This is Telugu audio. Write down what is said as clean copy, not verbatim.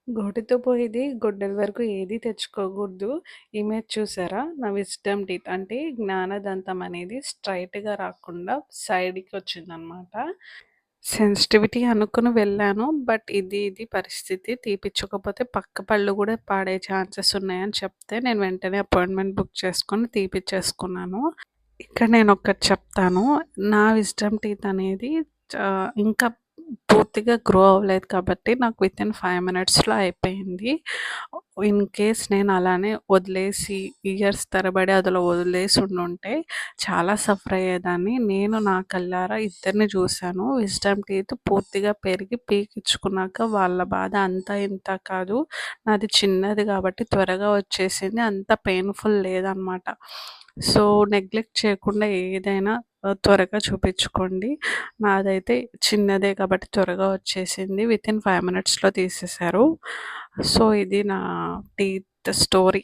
గోటితో పోయేది గొడ్డలి వరకు ఏది తెచ్చుకోకూడదు. ఇమేజ్ చూసారా? నా విజ్డమ్ టీత్ అంటే జ్ఞానదంతం అనేది స్ట్రెయిట్‌గా రాకుండా సైడ్‌కొచ్చిందనమాట. సెన్సిటివిటీ అనుకుని వెళ్ళాను. బట్ ఇది పరిస్థితి. తీపిచ్చకపోతే పక్క పళ్ళు గూడా పాడే ఛాన్సెస్ ఉన్నాయని చెప్తే నేను వెంటనే అపాయింట్‌మెంట్ బుక్ చేసుకొని తీపిచ్చేసుకున్నాను. ఇక్కడ నేనొకటి చెప్తాను. నా విజ్డమ్ టీత్ అనేది ఇంకా పూర్తిగా గ్రో అవ్వలేదు కాబట్టి నాకు వితిన్ 5 మినిట్స్‌లో అయిపోయింది. ఇన్ కేస్ నేను అలానే వదిలేసి ఇయర్స్ తరబడి అందులో వదిలేసి ఉండుంటే చాలా సఫర్ అయ్యేదాన్ని. నేను నా కళ్ళారా ఇద్దరిని చూసాను. విజ్డమ్ టీత్ పూర్తిగా పెరిగి పీకించుకున్నాక వాళ్ళ బాధ అంతా ఇంతా కాదు. నాది చిన్నది కాబట్టి త్వరగా వచ్చేసింది. అంత పెయిన్‌ఫుల్ లేదనమాట. సో, నెగ్లెక్ట్ చేయకుండా ఏదైనా త్వరగా చూపించుకోండి. నాదైతే చిన్నదే కాబట్టి త్వరగా వచ్చేసింది. వితిన్ 5 మినిట్స్‌లో తీసేశారు. సో, ఇది నా టీత్ స్టోరీ.